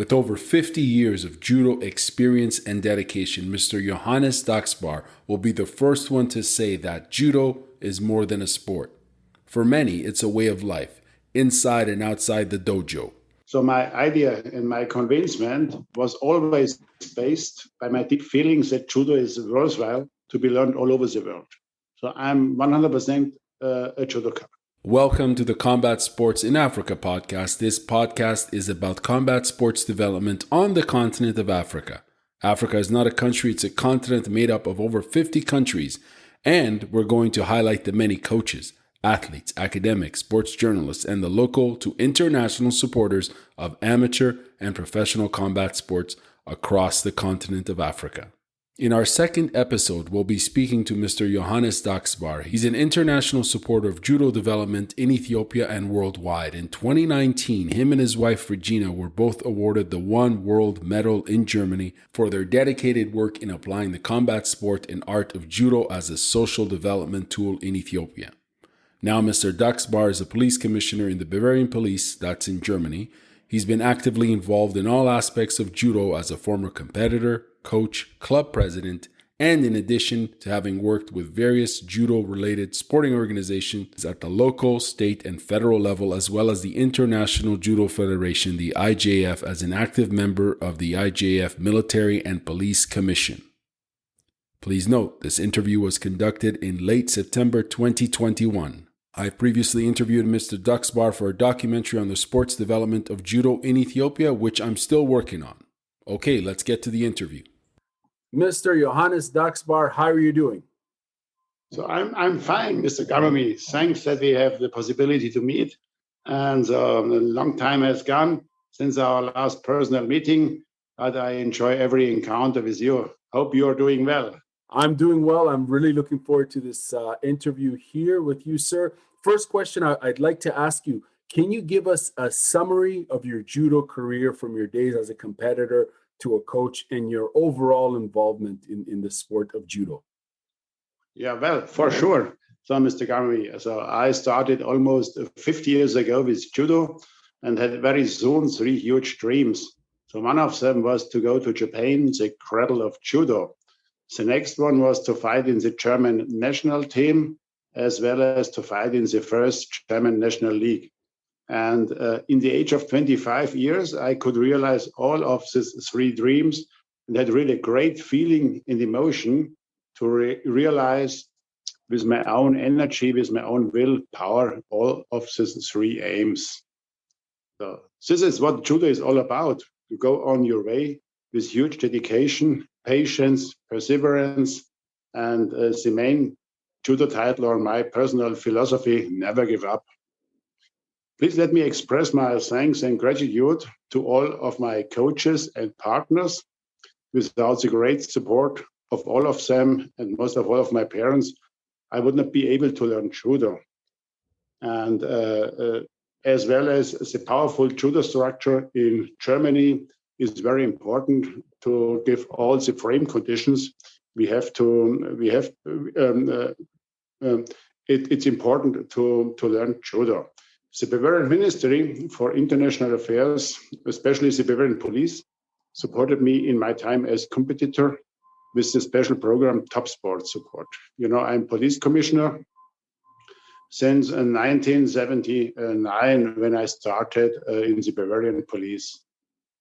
With over 50 years of judo experience and dedication, Mr. Johannes Daxbacher will be the first one to say that judo is more than a sport. For many, it's a way of life, inside and outside the dojo. So my idea and my convincement was always based by my deep feelings that judo is worthwhile to be learned all over the world. So I'm 100% a judoka. Welcome to the Combat Sports in Africa podcast. This podcast is about combat sports development on the continent of Africa. Africa is not a country, it's a continent made up of over 50 countries. And we're going to highlight the many coaches, athletes, academics, sports journalists, and the local to international supporters of amateur and professional combat sports across the continent of Africa. In our second episode, we'll be speaking to Mr. Johannes Daxbacher. He's an international supporter of judo development in Ethiopia and worldwide. In 2019, him and his wife Regina were both awarded the One World Medal in Germany for their dedicated work in applying the combat sport and art of judo as a social development tool in Ethiopia. Now, Mr. Daxbacher is a police commissioner in the Bavarian Police, that's in Germany. He's been actively involved in all aspects of judo as a former competitor, coach, club president, and in addition to having worked with various judo-related sporting organizations at the local, state, and federal level, as well as the International Judo Federation, the IJF, as an active member of the IJF Military and Police Commission. Please note, this interview was conducted in late September 2021. I've previously interviewed Mr. Daxbacher for a documentary on the sports development of judo in Ethiopia, which I'm still working on. Okay, let's get to the interview. Mr. Johannes Daxbacher, how are you doing? So I'm fine, Mr. Garami. Thanks that we have the possibility to meet. And a long time has gone since our last personal meeting, but I enjoy every encounter with you. Hope you're doing well. I'm doing well. I'm really looking forward to this interview here with you, sir. First question I'd like to ask you, can you give us a summary of your judo career from your days as a competitor to a coach and your overall involvement in the sport of judo? Yeah, well, for sure. So, Mr. Garami, so I started almost 50 years ago with judo and had very soon three huge dreams. So one of them was to go to Japan, the cradle of judo. The next one was to fight in the German national team, as well as to fight in the first German national league. And in the age of 25 years, I could realize all of these three dreams and had really great feeling and emotion to realize with my own energy, with my own willpower, all of these three aims. So this is what judo is all about. You go on your way with huge dedication, patience, perseverance, and the main judo title or my personal philosophy, never give up. Please let me express my thanks and gratitude to all of my coaches and partners. Without the great support of all of them and most of all of my parents, I would not be able to learn judo. And as well as the powerful judo structure in Germany is very important to give all the frame conditions. It's important to learn judo. The Bavarian Ministry for International Affairs, especially the Bavarian Police, supported me in my time as competitor with the special program Top Sport Support. You know, I'm police commissioner since 1979 when I started in the Bavarian Police.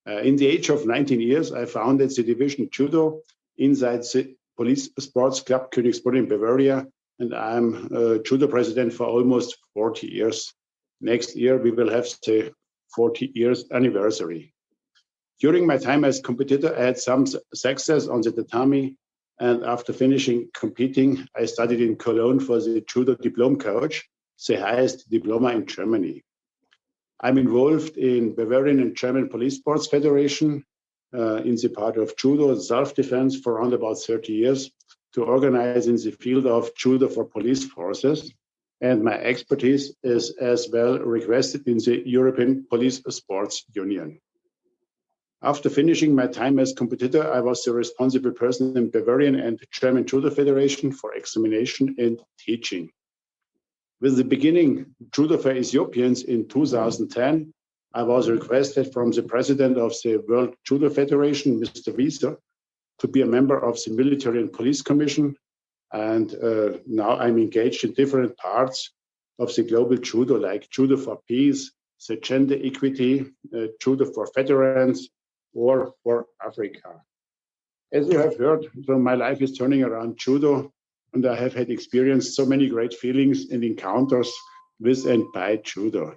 In the age of 19 years, I founded the division Judo inside the Police Sports Club Königsbrunn in Bavaria, and I'm Judo president for almost 40 years. Next year, we will have the 40 years anniversary. During my time as competitor, I had some success on the tatami, and after finishing competing, I studied in Cologne for the Judo Diploma Coach, the highest diploma in Germany. I'm involved in Bavarian and German Police Sports Federation in the part of judo self-defense for around about 30 years to organize in the field of judo for police forces. And my expertise is as well requested in the European Police Sports Union. After finishing my time as competitor, I was the responsible person in Bavarian and German Judo Federation for examination and teaching. With the beginning Judo for Ethiopians in 2010, I was requested from the president of the World Judo Federation, Mr. Wieser, to be a member of the Military and Police Commission. And now I'm engaged in different parts of the global judo, like Judo for Peace, the gender equity, Judo for veterans, or for Africa. As you have heard, so my life is turning around judo, and I have had experienced so many great feelings and encounters with and by judo.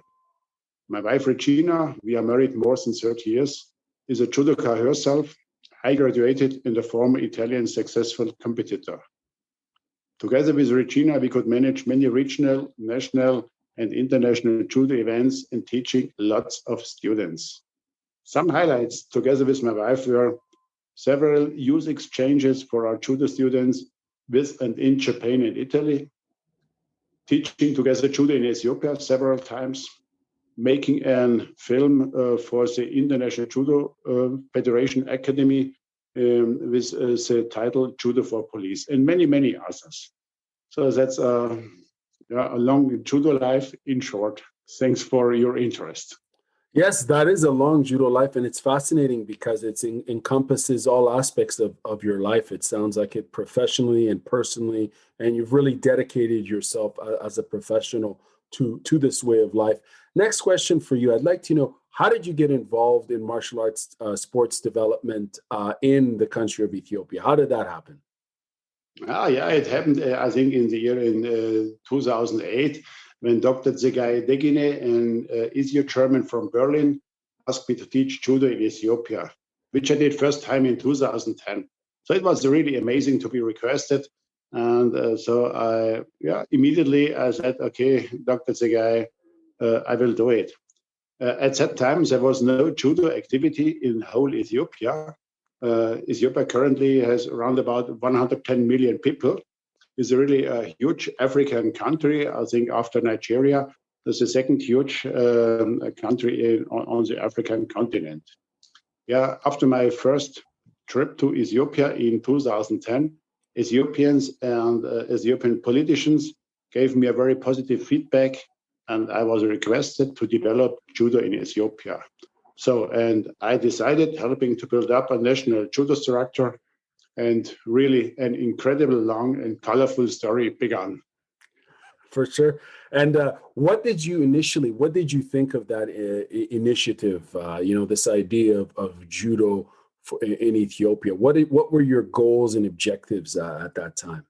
My wife, Regina, we are married more than 30 years, is a judoka herself. I graduated in the former Italian successful competitor. Together with Regina, we could manage many regional, national, and international judo events and teaching lots of students. Some highlights together with my wife were several youth exchanges for our judo students with and in Japan and Italy, teaching together judo in Ethiopia several times, making a film for the International Judo Federation Academy with the title Judo for Police, and many, many others. So that's a long judo life in short. Thanks for your interest. Yes, that is a long judo life, and it's fascinating because it encompasses all aspects of your life. It sounds like it professionally and personally, and you've really dedicated yourself as a professional to this way of life. Next question for you. I'd like to know, how did you get involved in martial arts sports development in the country of Ethiopia? How did that happen? Yeah, it happened, I think, in the year in 2008, when Dr. Zegai Degine, an Ezio German from Berlin, asked me to teach judo in Ethiopia, which I did first time in 2010. So it was really amazing to be requested. And so immediately I said, okay, Dr. Zegai, I will do it. At that time, there was no judo activity in whole Ethiopia. Ethiopia currently has around about 110 million people. It's really a huge African country. I think after Nigeria, it's the second huge country on the African continent. Yeah, after my first trip to Ethiopia in 2010, Ethiopians and Ethiopian politicians gave me a very positive feedback, and I was requested to develop judo in Ethiopia. So, and I decided, helping to build up a national judo structure, and really an incredible long and colorful story began. For sure. And what did you think of that initiative? This idea of judo in Ethiopia. What were your goals and objectives at that time?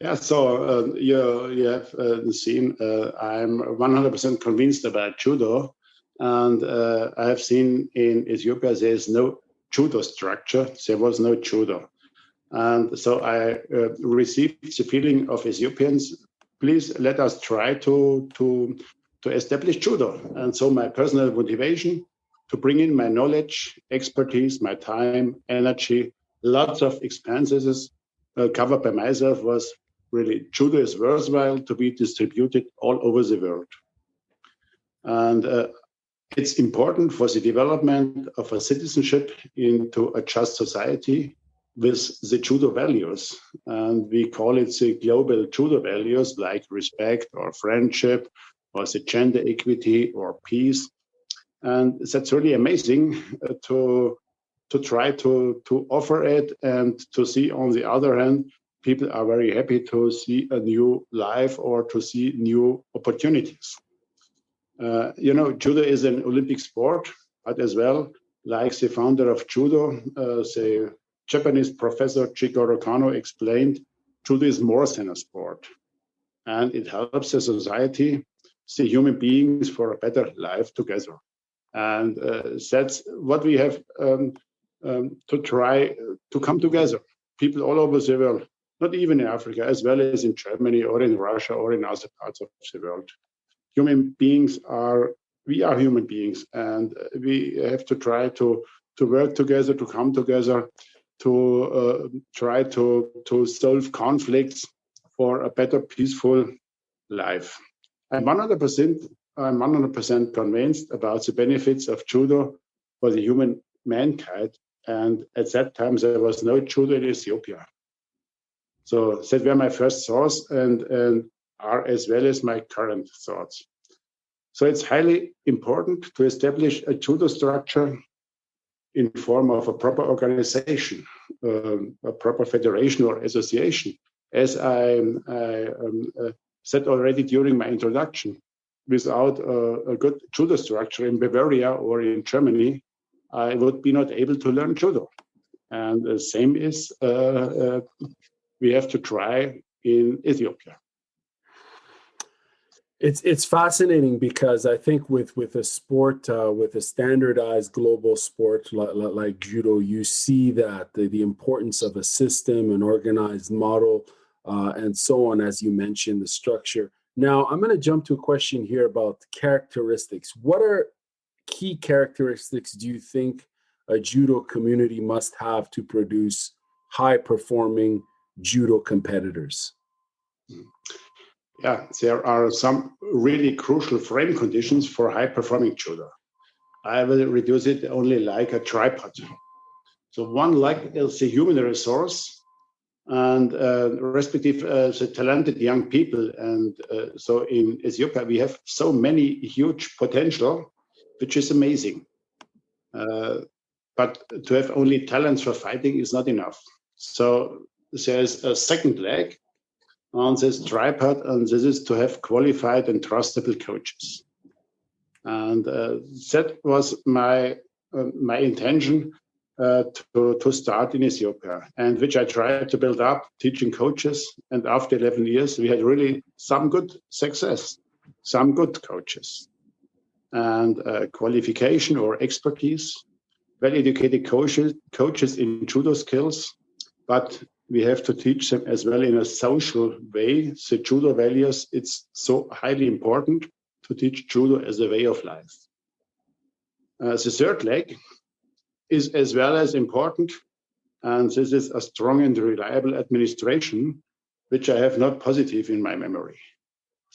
Yeah, so you have seen I'm 100% convinced about judo, and I have seen in Ethiopia there is no judo structure. There was no judo, and so I received the feeling of Ethiopians. Please let us try to establish judo, and so my personal motivation to bring in my knowledge, expertise, my time, energy, lots of expenses covered by myself was really judo is worthwhile to be distributed all over the world. And it's important for the development of a citizenship into a just society with the judo values. And we call it the global judo values like respect or friendship or the gender equity or peace. And that's really amazing to try to offer it, and to see on the other hand, people are very happy to see a new life or to see new opportunities. Judo is an Olympic sport, but as well, like the founder of judo, the Japanese professor Jigoro Kano explained, judo is more than a sport, and it helps the society, the human beings, for a better life together. And that's what we have to try to come together. People all over the world, not even in Africa, as well as in Germany or in Russia or in other parts of the world. We are human beings, and we have to try to work together, to come together, to try to solve conflicts for a better, peaceful life. I'm 100% convinced about the benefits of judo for the human mankind. And at that time, there was no judo in Ethiopia. So that were my first thoughts, and are as well as my current thoughts. So it's highly important to establish a judo structure in form of a proper organization, a proper federation or association. As I said already during my introduction, without a good judo structure in Bavaria or in Germany, I would be not able to learn judo. And the same is we have to try in Ethiopia. It's fascinating because I think with a sport, with a standardized global sport like judo, you see that the importance of a system, an organized model, and so on, as you mentioned, the structure. Now, I'm going to jump to a question here about characteristics. What are key characteristics do you think a judo community must have to produce high-performing judo competitors? Yeah, there are some really crucial frame conditions for high-performing judo. I will reduce it only like a tripod. So one leg is the human resource, and respective the talented young people. And so in Ethiopia, we have so many huge potential, which is amazing. But to have only talents for fighting is not enough. So there's a second leg on this tripod, and this is to have qualified and trustable coaches. And that was my intention to start in Ethiopia, and which I tried to build up, teaching coaches. And after 11 years, we had really some good success, some good coaches, and qualification or expertise, well-educated coaches in judo skills, but we have to teach them as well in a social way. The judo values, it's so highly important to teach judo as a way of life. The third leg is as well as important, and this is a strong and reliable administration, which I have not positive in my memory.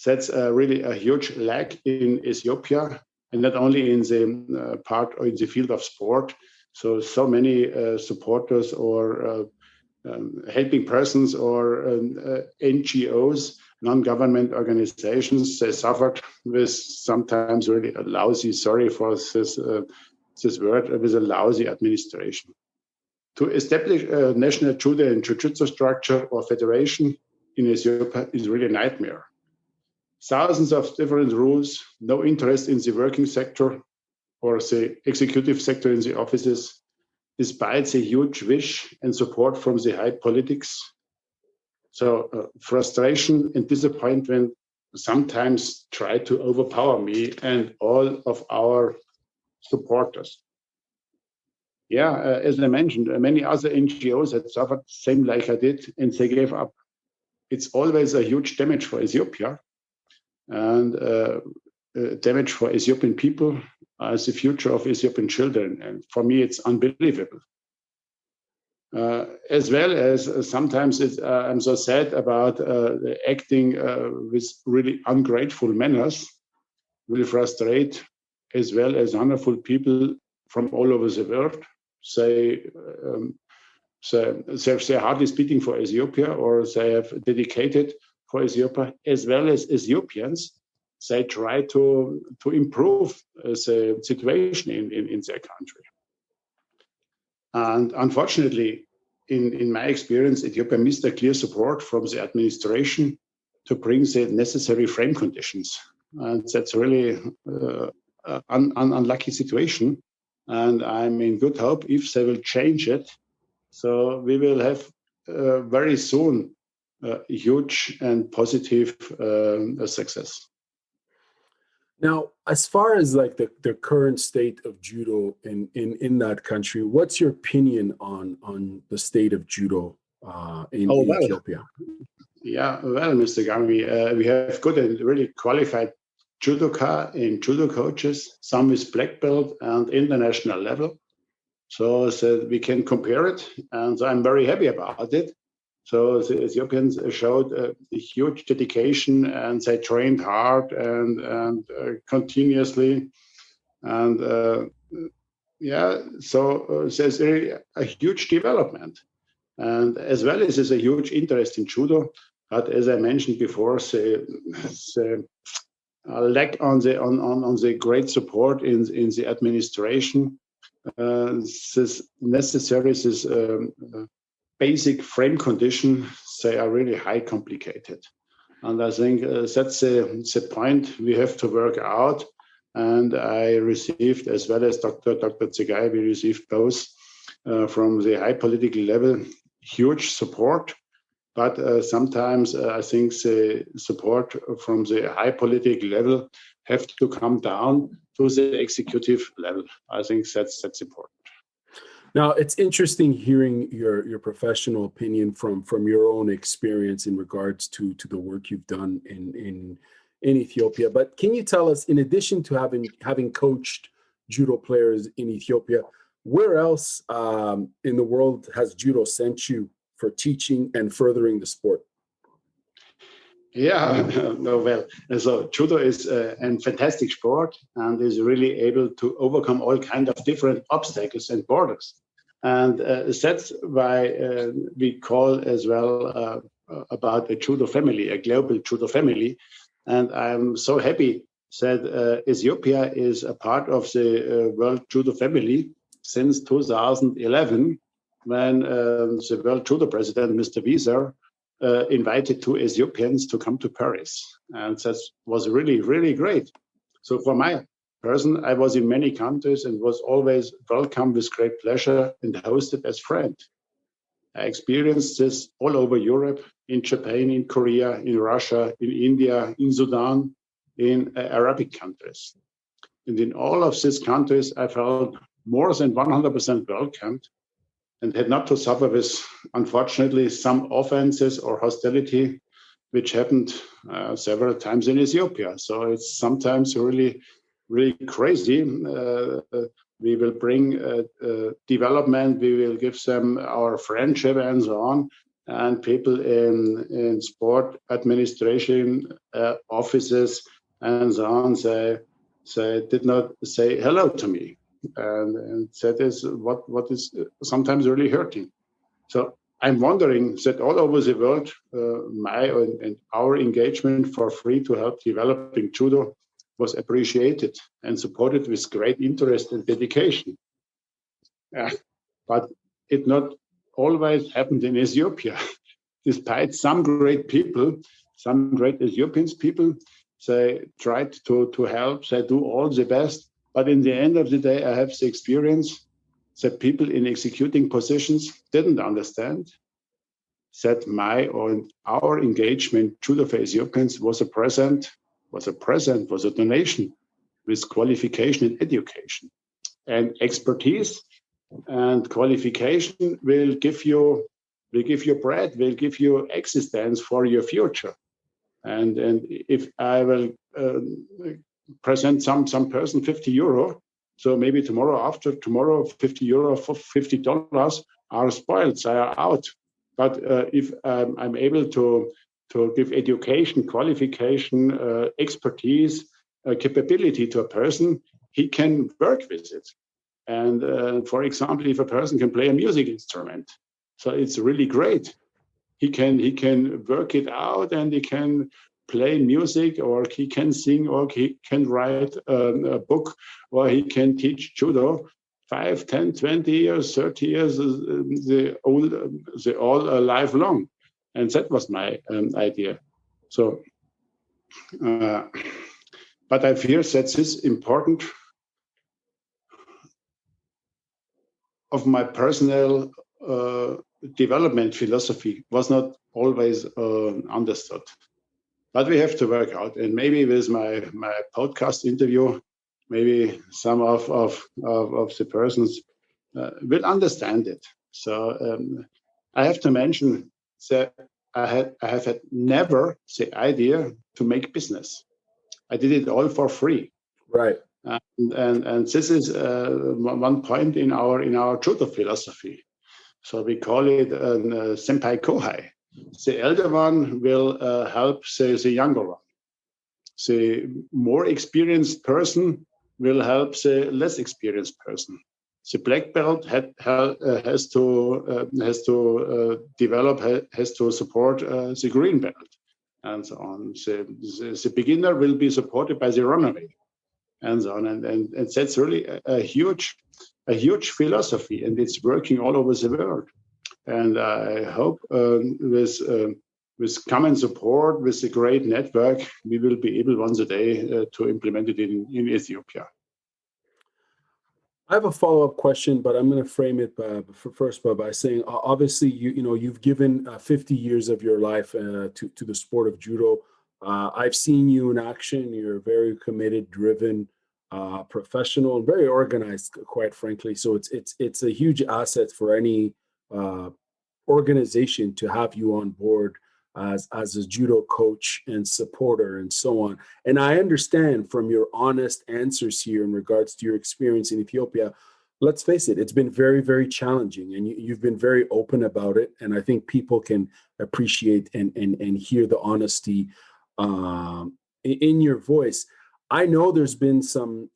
That's really a huge lack in Ethiopia, and not only in the part or in the field of sport. So many supporters or helping persons or NGOs, non-government organizations, they suffered with sometimes really a lousy, sorry for this word, with a lousy administration. To establish a national judo and jiu-jitsu structure or federation in Ethiopia is really a nightmare. Thousands of different rules, no interest in the working sector or the executive sector in the offices, despite the huge wish and support from the high politics. So frustration and disappointment sometimes try to overpower me and all of our supporters. Yeah, as I mentioned, many other NGOs had suffered same like I did, and they gave up. It's always a huge damage for Ethiopia, and damage for Ethiopian people as the future of Ethiopian children. And for me, it's unbelievable. As well as sometimes I'm so sad about acting with really ungrateful manners, will frustrate as well as wonderful people from all over the world. Their heart is beating for Ethiopia, or they have dedicated for Ethiopia, as well as Ethiopians. They try to improve the situation in their country. And unfortunately, in my experience, Ethiopia missed a clear support from the administration to bring the necessary frame conditions. And that's really an unlucky situation. And I'm in good hope if they will change it. So we will have very soon a huge and positive success. Now, as far as like the current state of judo in that country, what's your opinion on the state of judo in Ethiopia? Yeah, well, Mr. Gami, we have good and really qualified judoka and judo coaches, some with black belt and international level. So we can compare it, and I'm very happy about it. So the Ethiopians showed a huge dedication, and they trained hard and continuously. And so there's really a huge development. And as well as there's a huge interest in judo. But as I mentioned before, the lack on the great support in the administration. This necessary, this basic frame condition, they are really high complicated. And I think that's the point we have to work out. And I received, as well as Dr. Tsegai, we received both from the high political level, huge support. But sometimes I think the support from the high political level have to come down to the executive level. I think that's important. Now, it's interesting hearing your professional opinion from your own experience in regards to the work you've done in Ethiopia. But can you tell us, in addition to having coached judo players in Ethiopia, where else in the world has judo sent you for teaching and furthering the sport? Yeah, no, well, so judo is a fantastic sport and is really able to overcome all kinds of different obstacles and borders. And that's why we call as well about a judo family, a global judo family. And I'm so happy that Ethiopia is a part of the World Judo family since 2011, when the World Judo President, Mr. Wieser, invited two Ethiopians to come to Paris. And that was really, really great. So for my person, I was in many countries and was always welcomed with great pleasure and hosted as friend. I experienced this all over Europe, in Japan, in Korea, in Russia, in India, in Sudan, in Arabic countries. And in all of these countries, I felt more than 100% welcomed and had not to suffer with, unfortunately, some offenses or hostility, which happened several times in Ethiopia. So it's sometimes really, really crazy. We will bring development, we will give them our friendship and so on. And people in sport administration offices and so on, they did not say hello to me. And that is what is sometimes really hurting. So I'm wondering that all over the world, my and our engagement for free to help developing judo was appreciated and supported with great interest and dedication. But it not always happened in Ethiopia. Despite some great people, some great Ethiopian people, they tried to help, they do all the best. But in the end of the day, I have the experience that people in executing positions didn't understand that my or our engagement judo for Ethiopians was a donation with qualification and education. And expertise and qualification will give you bread, will give you existence for your future. And if I will present some person 50 euro, so maybe after tomorrow, 50 euro for $50 are spoiled, they are out. But if I'm able to give education, qualification, expertise, capability to a person, he can work with it. And for example, if a person can play a music instrument, so it's really great. He can work it out and he can play music, or he can sing, or he can write a book, or he can teach judo 5, 10, 20 years, 30 years, the all lifelong. And that was my idea. So, but I fear that this important of my personal development philosophy was not always understood. But we have to work out, and maybe with my podcast interview, maybe some of the persons will understand it. So I have to mention that I have had never the idea to make business. I did it all for free. Right. And this is one point in our judo philosophy. So we call it senpai kohai. The elder one will help the younger one. The more experienced person will help the less experienced person. The black belt has to develop, has to support the green belt, and so on. The beginner will be supported by the runaway, and so on. And that's really a huge philosophy, and it's working all over the world. And I hope with common support, with a great network, we will be able once a day to implement it in Ethiopia. I have a follow-up question, but I'm going to frame it by saying, obviously, you've given 50 years of your life to the sport of judo. I've seen you in action. You're very committed, driven, professional, and very organized, quite frankly. So it's a huge asset for any organization to have you on board as a judo coach and supporter and so on. And I understand from your honest answers here in regards to your experience in Ethiopia, let's face it, it's been very, very challenging, and you've been very open about it. And I think people can appreciate and hear the honesty in your voice. I know there's been some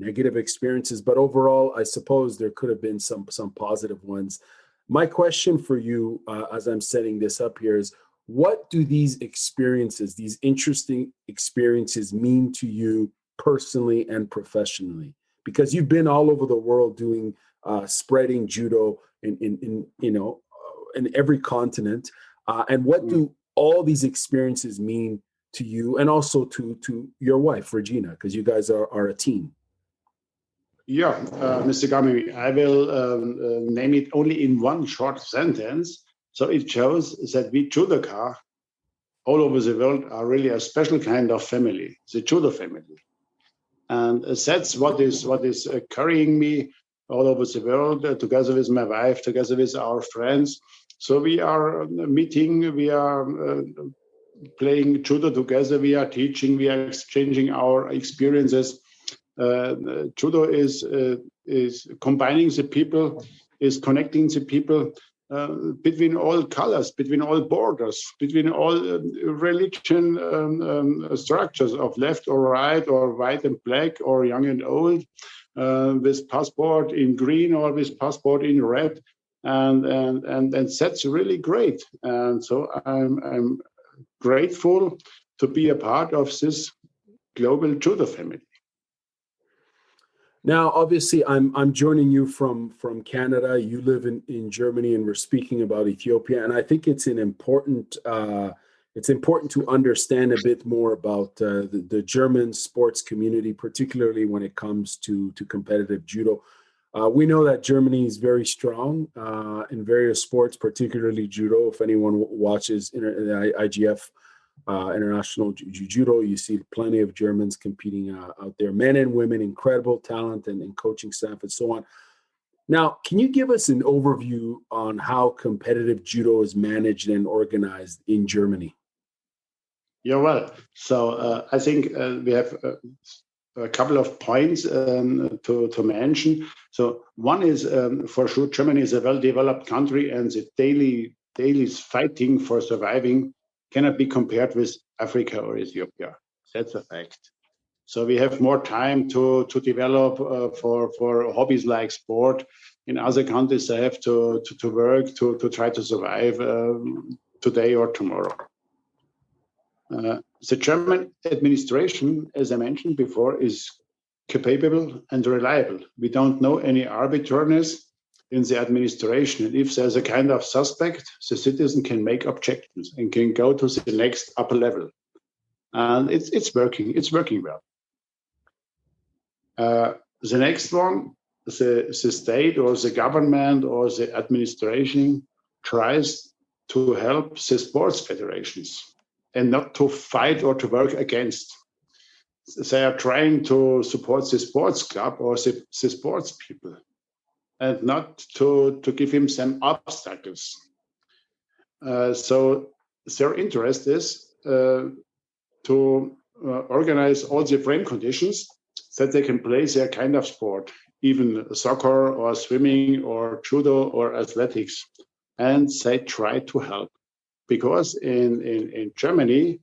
negative experiences, but overall, I suppose there could have been some positive ones. My question for you, as I'm setting this up here, is what do these experiences, these interesting experiences, mean to you personally and professionally? Because you've been all over the world doing spreading judo in every continent, and what do all these experiences mean to you, and also to your wife, Regina, because you guys are a team? Yeah, Mr. Gami, I will name it only in one short sentence. So it shows that we judoka all over the world are really a special kind of family, the judo family. And that's what is carrying me all over the world, together with my wife, together with our friends. So we are meeting, we are playing judo together, we are teaching, we are exchanging our experiences. Judo is combining the people, is connecting the people between all colors, between all borders, between all religion structures of left or right, or white and black, or young and old, with passport in green or with passport in red, and that's really great. And so I'm grateful to be a part of this global judo family. Now, obviously, I'm joining you from Canada. You live in Germany, and we're speaking about Ethiopia. And I think it's important to understand a bit more about the German sports community, particularly when it comes to competitive judo. We know that Germany is very strong in various sports, particularly judo. If anyone watches the IGF. International Judo, you see plenty of Germans competing out there, men and women, incredible talent and coaching staff and so on. Now, can you give us an overview on how competitive judo is managed and organized in Germany? Yeah, well, so I think we have a couple of points to mention. So one is, for sure, Germany is a well-developed country, and the daily fighting for surviving cannot be compared with Africa or Ethiopia. That's a fact. So we have more time to develop for hobbies like sport. In other countries, they have to work to try to survive today or tomorrow. The German administration, as I mentioned before, is capable and reliable. We don't know any arbitrariness in the administration. And if there's a kind of suspect, the citizen can make objections and can go to the next upper level. And it's working well. The next one, the state or the government or the administration tries to help the sports federations and not to fight or to work against. They are trying to support the sports club or the sports people, and not to give him some obstacles. So their interest is to organize all the frame conditions so that they can play their kind of sport, even soccer or swimming or judo or athletics. And they try to help. Because in Germany,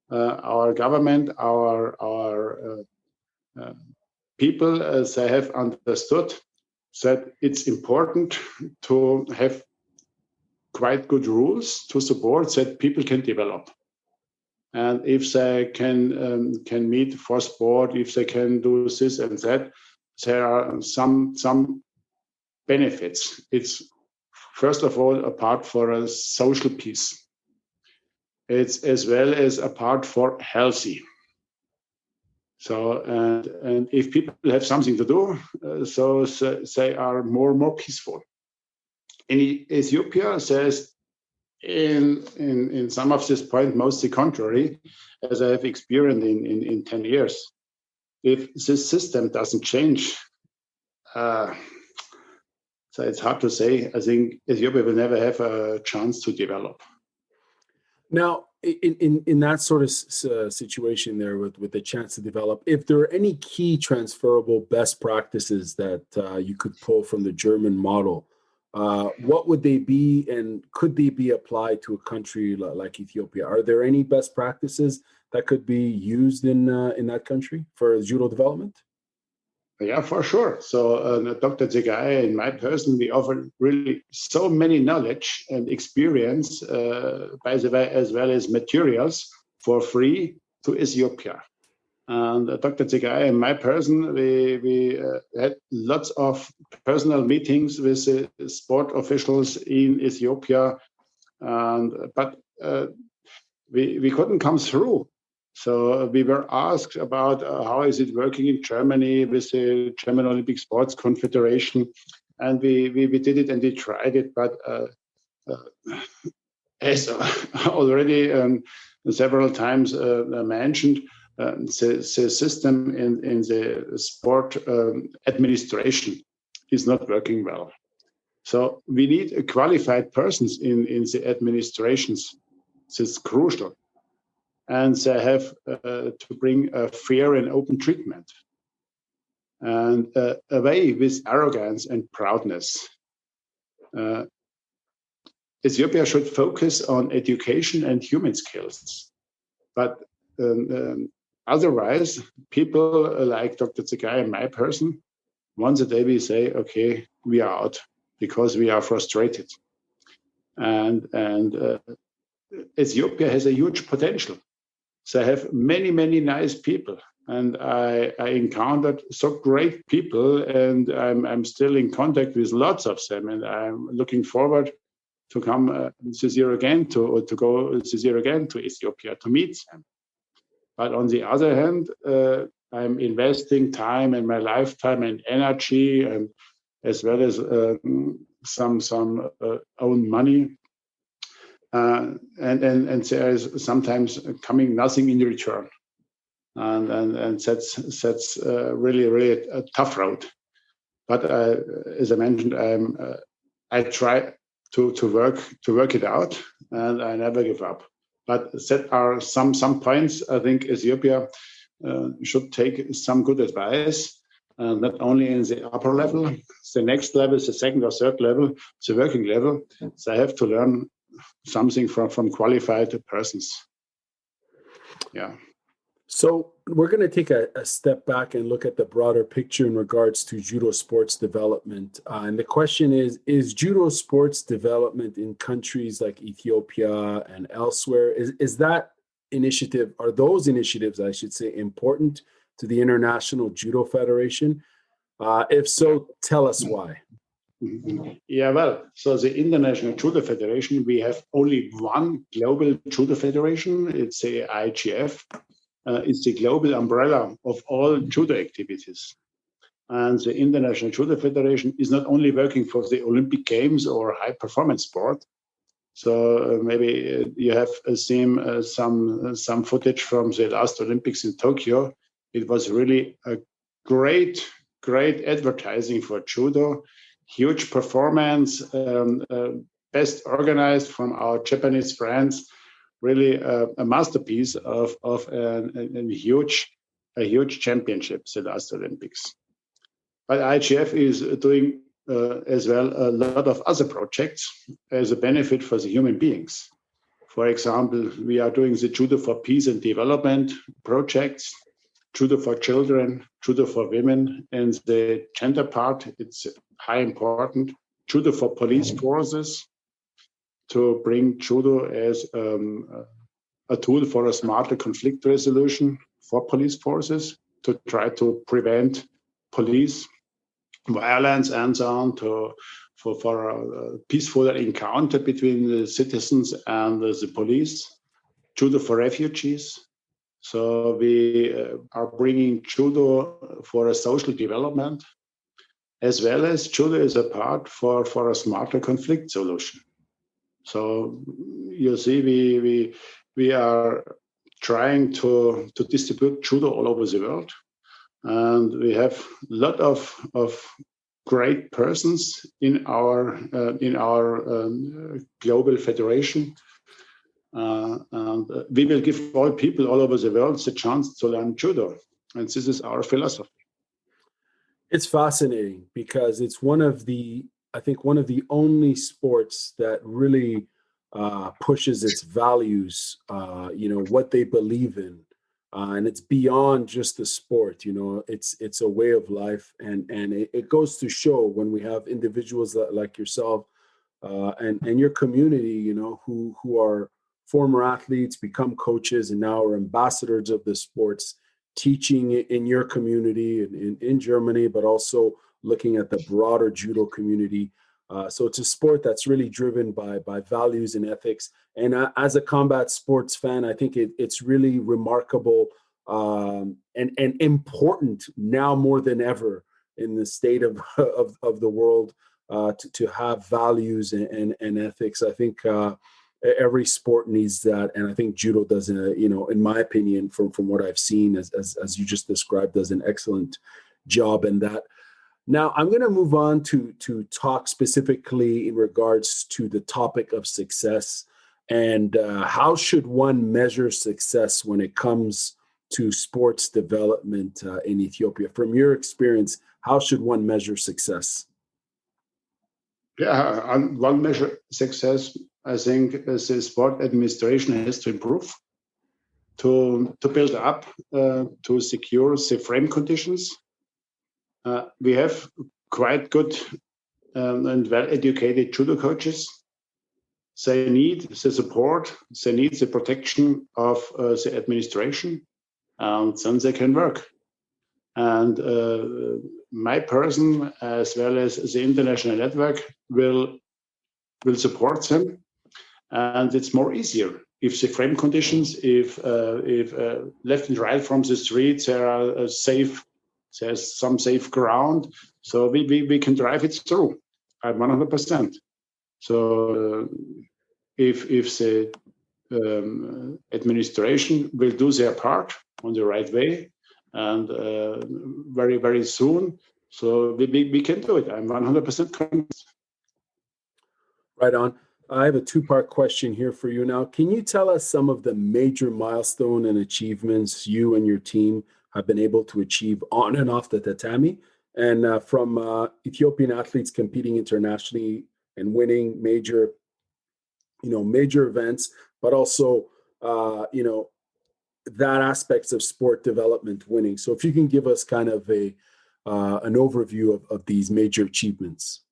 our government, our people, they have understood that it's important to have quite good rules to support that people can develop. And if they can meet for sport, if they can do this and that, there are some benefits. It's first of all a part for a social peace. It's as well as a part for healthy. So and if people have something to do, so they are more peaceful. In Ethiopia, there's in some of this point mostly contrary, as I have experienced in 10 years. If this system doesn't change, so it's hard to say. I think Ethiopia will never have a chance to develop. Now, in that sort of situation there with the chance to develop, if there are any key transferable best practices that you could pull from the German model, what would they be, and could they be applied to a country like Ethiopia? Are there any best practices that could be used in that country for judo development? Yeah, for sure. So Dr. Zegai and my person, we offer really so many knowledge and experience, by the way, as well as materials for free to Ethiopia. And Dr. Zegai and my person, we had lots of personal meetings with sport officials in Ethiopia, but we couldn't come through. So we were asked about how is it working in Germany with the German Olympic Sports Confederation, and we did it and we tried it, but as already several times mentioned, the system in the sport administration is not working well. So we need qualified persons in the administrations. This is crucial. And they have to bring a fair and open treatment, and away with arrogance and proudness. Ethiopia should focus on education and human skills, but otherwise, people like Dr. Zegai and my person, once a day we say, okay, we are out because we are frustrated. And Ethiopia has a huge potential. They have many nice people, and I encountered so great people, and I'm still in contact with lots of them, and I'm looking forward to come this year again to go this year again to Ethiopia to meet them. But on the other hand, I'm investing time and my lifetime and energy, and as well as some own money. And there is sometimes coming nothing in return, and that's really a tough road. But as I mentioned, I try to work it out, and I never give up. But that are some points I think Ethiopia should take some good advice, not only in the upper level, the next level, the second or third level, the working level. They have to learn something from qualified persons. Yeah. So we're going to take a step back and look at the broader picture in regards to judo sports development. And the question is judo sports development in countries like Ethiopia and elsewhere, is that initiative, are those initiatives, I should say, important to the International Judo Federation? If so, tell us why. Yeah, well, so the International Judo Federation, we have only one global judo federation. It's the IGF. It's the global umbrella of all judo activities. And the International Judo Federation is not only working for the Olympic Games or high performance sport. So maybe you have seen some footage from the last Olympics in Tokyo. It was really a great advertising for judo. Huge performance, best organized from our Japanese friends. Really a masterpiece of a huge championship, the last Olympics. But IGF is doing as well a lot of other projects as a benefit for the human beings. For example, we are doing the Judo for Peace and Development projects, Judo for Children, Judo for Women, and the gender part, it's high important, Judo for Police Forces, to bring judo as a tool for a smarter conflict resolution for police forces, to try to prevent police violence and so on, for a peaceful encounter between the citizens and the police. Judo for refugees. So we are bringing judo for a social development, as well as judo is a part for a smarter conflict solution. So you see, we are trying to distribute judo all over the world, and we have a lot of great persons in our global federation. And we will give all people all over the world the chance to learn judo. And this is our philosophy. It's fascinating because it's I think one of the only sports that really pushes its values, what they believe in. And it's beyond just the sport, it's a way of life. And it goes to show when we have individuals like yourself and your community, who are former athletes, become coaches, and now are ambassadors of the sports, teaching in your community in Germany, but also looking at the broader judo community. So it's a sport that's really driven by values and ethics. And as a combat sports fan, I think it's really remarkable and important now more than ever in the state of the world to have values and ethics. I think every sport needs that, and I think judo does, in my opinion, from what I've seen, as you just described, does an excellent job in that. Now, I'm going to move on to talk specifically in regards to the topic of success and how should one measure success when it comes to sports development in Ethiopia. From your experience, how should one measure success? Yeah, one measure success, I think, the sport administration has to improve, to build up, to secure the frame conditions. We have quite good and well-educated judo coaches. They need the support, they need the protection of the administration, and then they can work. And my person, as well as the international network, will support them. And it's more easier if the frame conditions, if left and right from the street, there are safe. There's some safe ground, so we can drive it through at 100%. So if the administration will do their part on the right way and very, very soon, so we can do it. I'm 100% convinced. Right on. I have a two-part question here for you now. Can you tell us some of the major milestone and achievements you and your team have been able to achieve on and off the tatami, and from Ethiopian athletes competing internationally and winning major events, but also, that aspects of sport development winning. So if you can give us kind of an overview of these major achievements.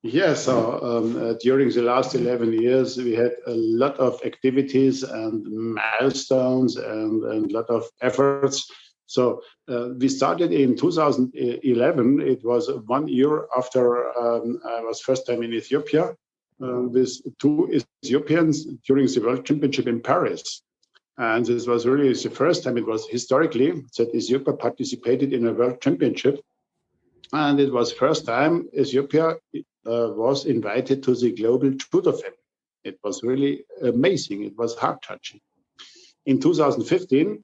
Yeah, so during the last 11 years, we had a lot of activities and milestones and a lot of efforts. So we started in 2011. It was 1 year after I was first time in Ethiopia with two Ethiopians during the World Championship in Paris. And this was really the first time, it was historically, that Ethiopia participated in a World Championship. And it was first time Ethiopia was invited to the global judo fed. It was really amazing. It was heart-touching. In 2015,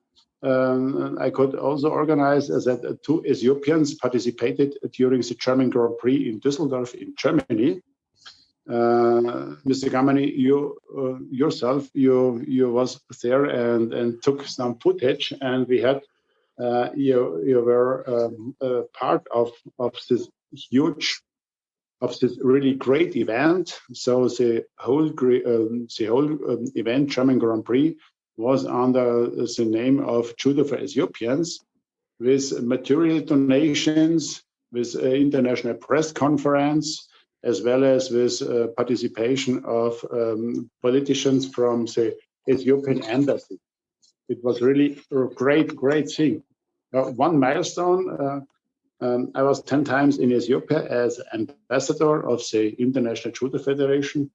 I could also organize that two Ethiopians participated during the German Grand Prix in Düsseldorf in Germany. Mr. Gamani, you yourself, you was there and took some footage, and we had you were part of this huge, of this really great event. So the whole event, German Grand Prix, was under the name of Judo for Ethiopians, with material donations, with international press conference, as well as with participation of politicians from the Ethiopian embassy. It was really a great thing. One milestone, I was 10 times in Ethiopia as ambassador of the International Judo Federation,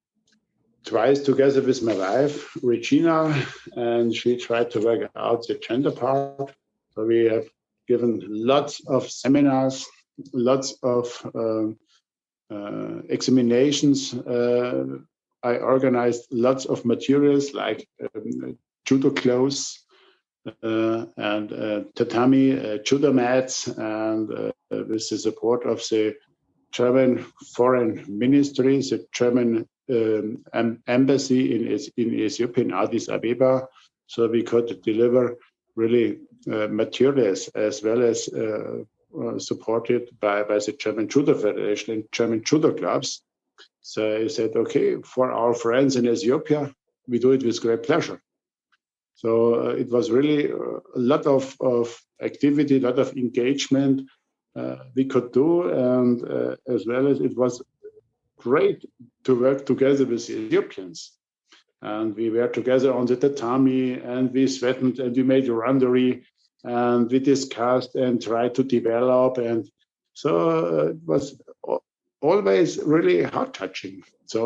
twice together with my wife, Regina, and she tried to work out the gender part. So we have given lots of seminars, lots of examinations. I organized lots of materials like judo clothes and tatami, judo mats, and with the support of the German Foreign Ministry, the German embassy in Ethiopia, in Addis Abeba, so we could deliver really materials as well as supported by the German Judo Federation and German judo clubs. So I said, okay, for our friends in Ethiopia, we do it with great pleasure. So it was really a lot of activity, a lot of engagement we could do, and as well as it was great to work together with the Ethiopians. And we were together on the tatami, and we sweated, and we made a randori, and we discussed and tried to develop. And so it was always really heart-touching. So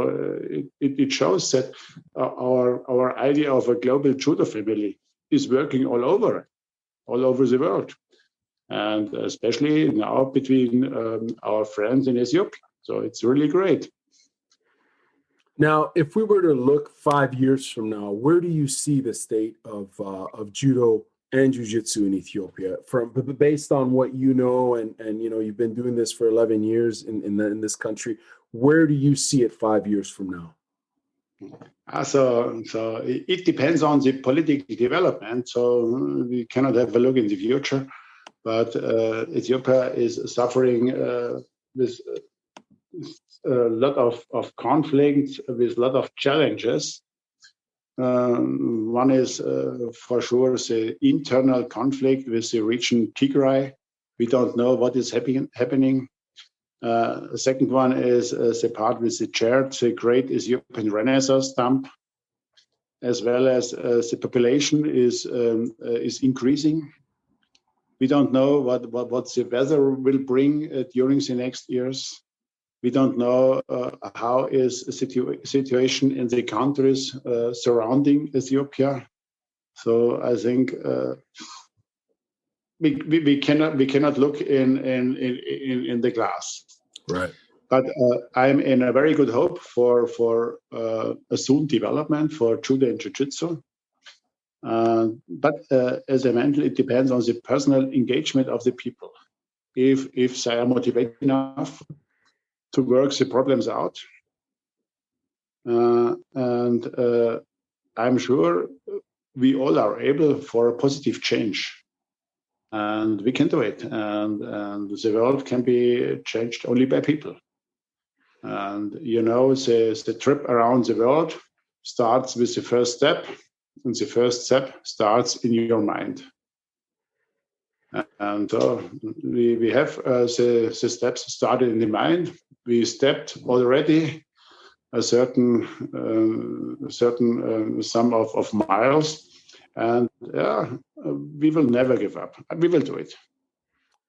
it shows that our idea of a global judo family is working all over the world, and especially now between our friends in Ethiopia. So it's really great. Now, if we were to look 5 years from now, where do you see the state of judo and jiu-jitsu in Ethiopia, based on what you know, and you know, you've been doing this for 11 years in this country? Where do you see it 5 years from now? So it depends on the political development. So we cannot have a look in the future, but Ethiopia is suffering with a lot of conflicts, with a lot of challenges. One is for sure the internal conflict with the region Tigray. We don't know what is happening. The second one is the part with the chair, the Great Ethiopian Renaissance Stamp, as well as the population is increasing. We don't know what the weather will bring during the next years. We don't know how is the situation in the countries surrounding Ethiopia. So I think we cannot look in the glass. Right. But I'm in a very good hope for a soon development for judo and jiu-jitsu. But as I mentioned, it depends on the personal engagement of the people. If they are motivated enough to work the problems out, and I'm sure we all are able for a positive change. And we can do it, and the world can be changed only by people. And you know, the trip around the world starts with the first step, and the first step starts in your mind. And we have the steps started in the mind. We stepped already a certain sum of miles, and we will never give up. We will do it.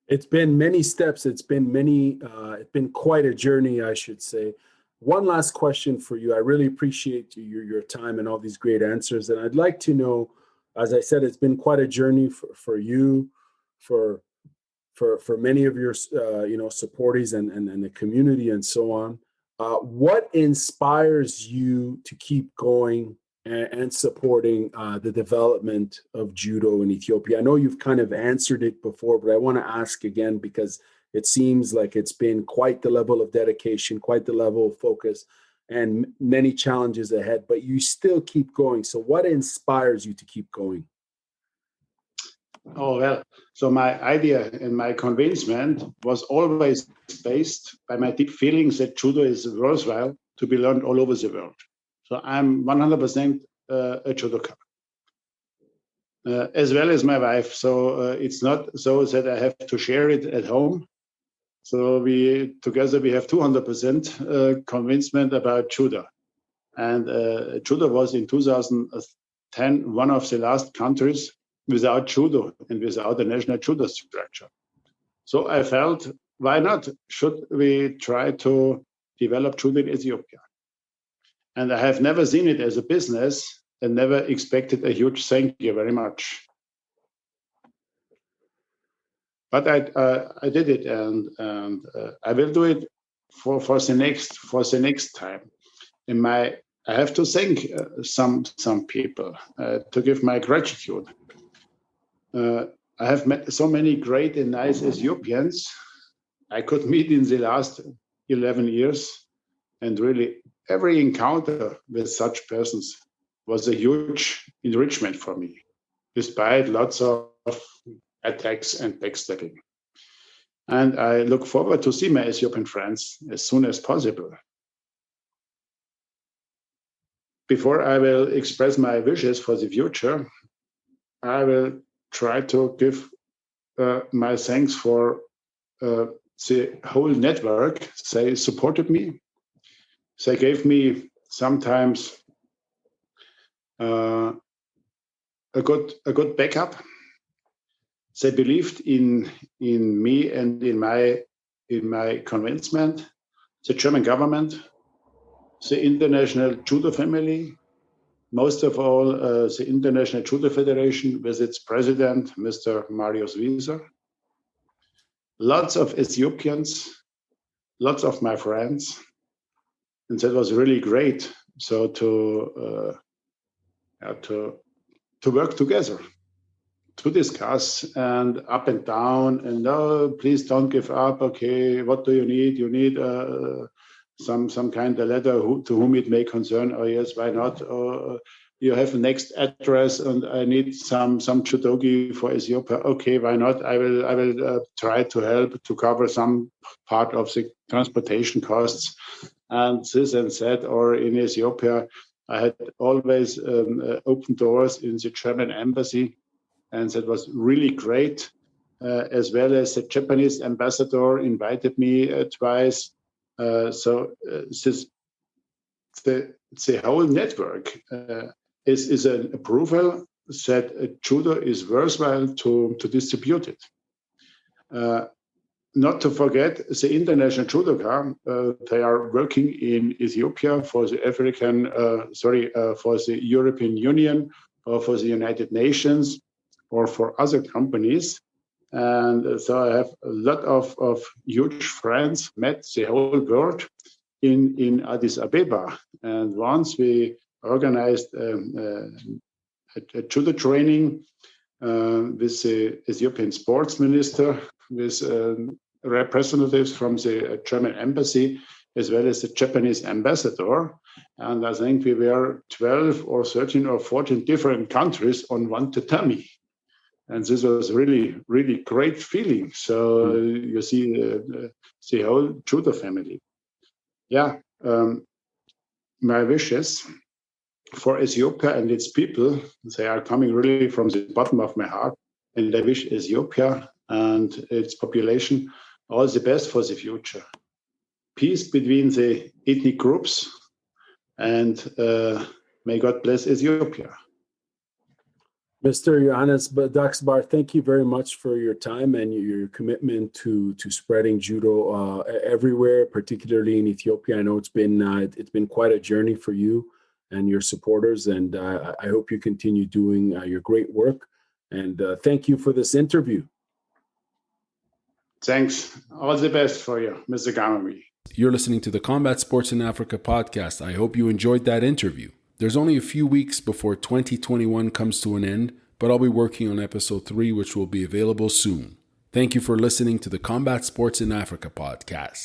It's been many steps. It's been quite a journey, I should say. One last question for you. I really appreciate your time and all these great answers. And I'd like to know, as I said, it's been quite a journey for you, for many of your supporters and the community and so on. What inspires you to keep going and supporting the development of judo in Ethiopia? I know you've kind of answered it before, but I want to ask again, because it seems like it's been quite the level of dedication, quite the level of focus, and many challenges ahead, but you still keep going. So what inspires you to keep going? Oh, well, so my idea and my convincement was always based by my deep feelings that judo is worthwhile to be learned all over the world. So I'm 100% a judoka, as well as my wife. So it's not so that I have to share it at home. So we have 200% convincement about judo. And judo was in 2010 one of the last countries without judo and without a national judo structure. So I felt, why not? Should we try to develop judo in Ethiopia? And I have never seen it as a business and never expected a huge thank you very much. But I did it, and I will do it for the next time. I have to thank some people to give my gratitude. I have met so many great and nice Ethiopians I could meet in the last 11 years, and really every encounter with such persons was a huge enrichment for me, despite lots of attacks and backstabbing. And I look forward to see my Ethiopian friends as soon as possible. Before I will express my wishes for the future, I will try to give my thanks for the whole network. They supported me. They gave me sometimes a good backup. They believed in me and in my convincement. The German government, the international judo family, most of all the International Judo Federation with its president, Mr. Marius Wieser. Lots of Ethiopians, lots of my friends, and that was really great. So to work together, to discuss and up and down, and no, please don't give up. Okay, what do you need? You need some kind of letter to whom it may concern. Oh yes, why not? You have a next address, and I need some judogi for Ethiopia. Okay, why not? I will try to help to cover some part of the transportation costs, and this and that. Or in Ethiopia, I had always open doors in the German embassy, and that was really great. As well as the Japanese ambassador invited me twice. So the whole network is an approval that judo is worthwhile to distribute it. Not to forget the international judoka, they are working in Ethiopia for the for the European Union or for the United Nations or for other companies. And so I have a lot of huge friends, met the whole world in Addis Abeba. And once we organized a judo training with the Ethiopian sports minister, with representatives from the German embassy, as well as the Japanese ambassador. And I think we were 12 or 13 or 14 different countries on one tatami. And this was really, really great feeling. So you see the whole judo family. Yeah, my wishes for Ethiopia and its people, they are coming really from the bottom of my heart. And I wish Ethiopia and its population all the best for the future. Peace between the ethnic groups, and may God bless Ethiopia. Mr. Johannes Daxbacher, thank you very much for your time and your commitment to spreading judo everywhere, particularly in Ethiopia. I know it's been quite a journey for you and your supporters, and I hope you continue doing your great work. And thank you for this interview. Thanks. All the best for you, Mr. Gamami. You're listening to the Combat Sports in Africa podcast. I hope you enjoyed that interview. There's only a few weeks before 2021 comes to an end, but I'll be working on episode 3, which will be available soon. Thank you for listening to the Combat Sports in Africa podcast.